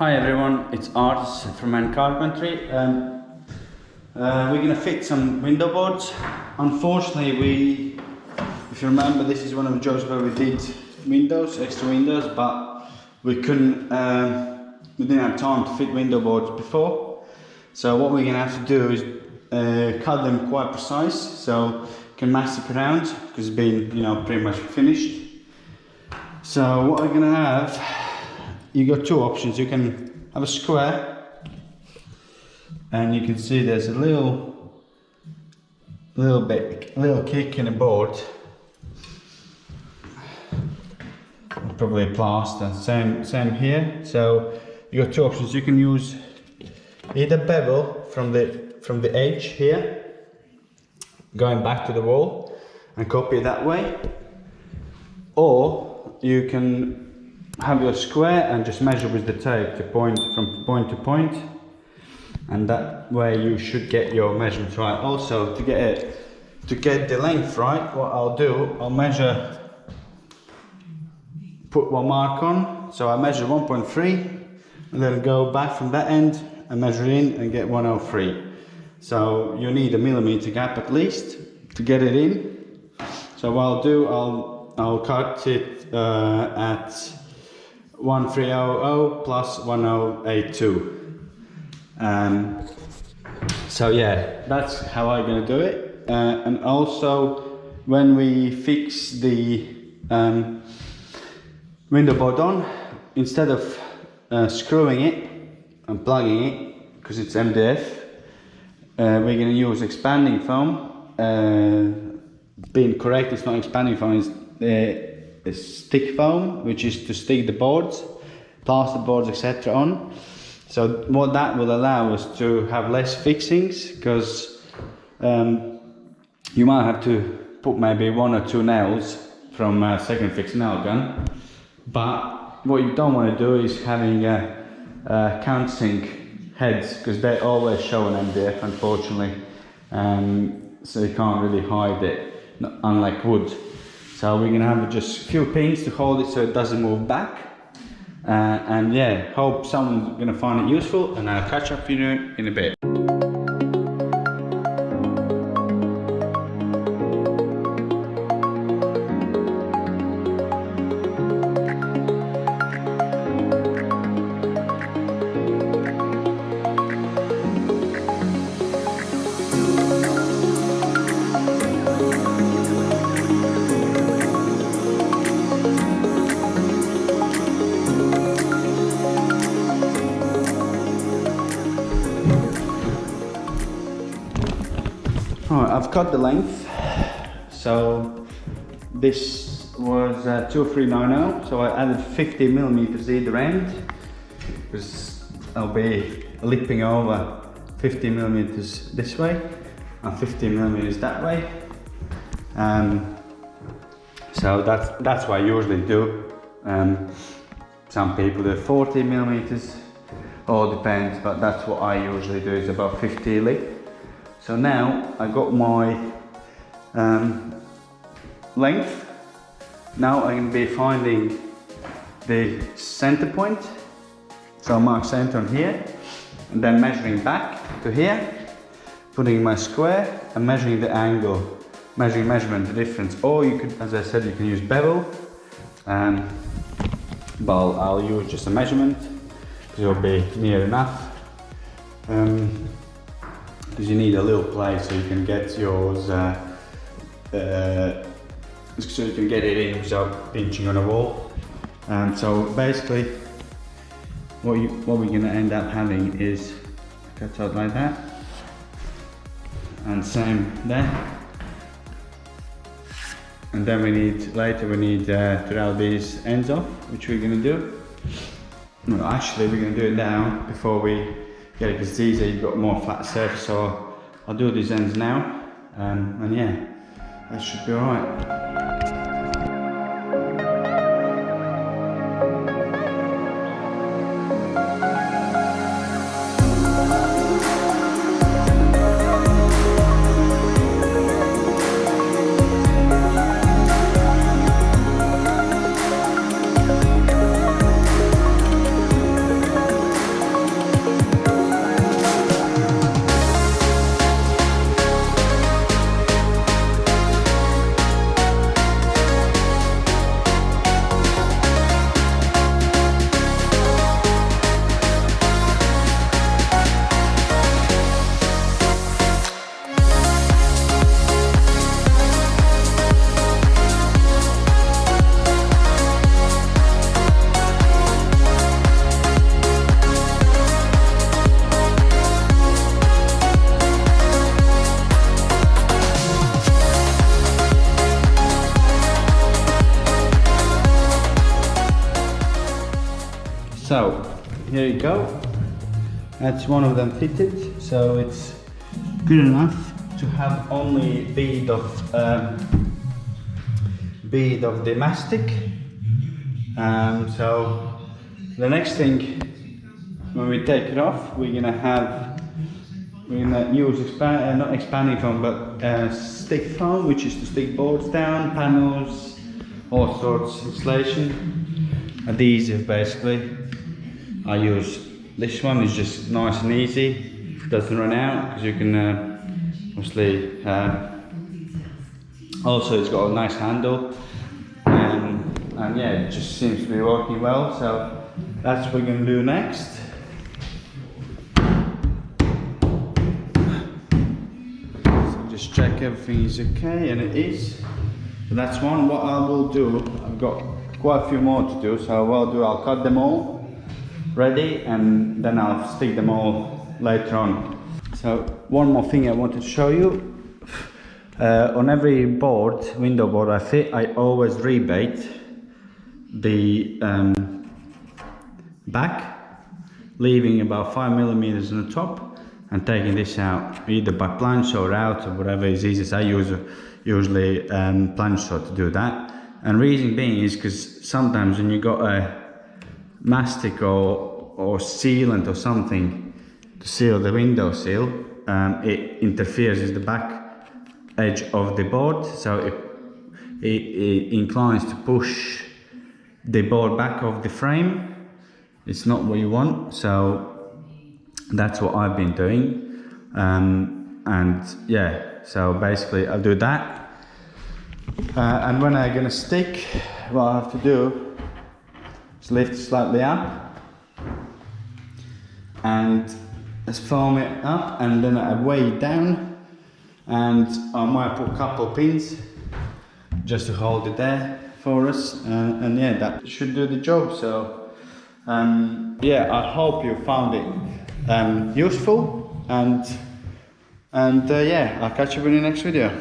Hi everyone, it's Ars from Man Carpentry, and we're gonna fit some window boards. Unfortunately, if you remember, this is one of the jobs where we did windows, extra windows, but we couldn't, we didn't have time to fit window boards before. So what we're gonna have to do is cut them quite precise, so you can mess it around because it's been, pretty much finished. So what we're gonna have, you got two options. You can have a square, and you can see there's a little kick in the board, probably a plaster. Same here. So you got two options. You can use either bevel from the edge here, going back to the wall, and copy it that way, or you can have your square and just measure with the tape from point to point, and that way you should get your measurements right. Also, to get the length right, what I'll do, I'll measure, put one mark on, so I measure 1.3 and then go back from that end and measure in and get 103. So you need a millimeter gap at least to get it in. So what I'll do, I'll cut it at 1300 plus 1082. So yeah, that's how I'm gonna do it. And also, when we fix the window board on, instead of screwing it and plugging it, because it's MDF, we're gonna use expanding foam. Being correct, it's not expanding foam, it's stick foam, which is to stick the boards, plaster boards, etc. on. So what that will allow us to have less fixings, because you might have to put maybe one or two nails from a second fix nail gun, but what you don't want to do is having countersink heads, because they always show an MDF, unfortunately, so you can't really hide it, unlike wood. So we're gonna have just a few pins to hold it so it doesn't move back. And yeah, hope someone's gonna find it useful, and I'll catch up with you in a bit. Alright, I've cut the length, so this was 2390, so I added 50 millimeters either end, because I'll be lipping over 50 millimeters this way and 50 millimeters that way. So that's what I usually do. Some people do 40 millimeters, all depends, but that's what I usually do, is about 50 lip. So now I got my length. Now I'm going to be finding the center point. So I'll mark center on here, and then measuring back to here, putting my square and measuring the angle, measurement, the difference. Or you could, as I said, you can use bevel, but I'll use just a measurement because it'll be near enough. Because you need a little place so you can get yours, so you can get it in without pinching on a wall. And so basically, what we're going to end up having is cut out like that, and same there. And then we need to round these ends off, which we're going to do. No, actually, we're going to do it now before we. Yeah, because it's easier, you've got more flat surface, so I'll do these ends now, and yeah, that should be alright. here you go. That's one of them fitted, so it's good enough to have only bead of the mastic. So the next thing, when we take it off, we're gonna use not expanding foam, but stick foam, which is to stick boards down, panels, all sorts, insulation, adhesive basically. I use this one, is just nice and easy, doesn't run out because you can obviously also it's got a nice handle, and yeah, it just seems to be working well. So that's what we're going to do next. So just check everything is okay, and it is. So that's one. What I will do, I've got quite a few more to do, so what I'll do, I'll cut them all ready and then I'll stick them all later on. So one more thing I wanted to show you. On every board, window board I fit, I always rebate the back, leaving about 5mm on the top and taking this out either by planch or out or whatever is easiest. I use usually planch saw to do that, and reason being is because sometimes when you got a mastic or sealant or something to seal the window sill, it interferes with the back edge of the board, so it inclines to push the board back of the frame. It's not what you want, so that's what I've been doing, and yeah, so basically I'll do that, and when I'm gonna stick, what I have to do, lift slightly up and let's foam it up, and then I weigh it down, and I might put a couple of pins just to hold it there for us, and yeah, that should do the job. So yeah, I hope you found it useful, and yeah, I'll catch you in the next video.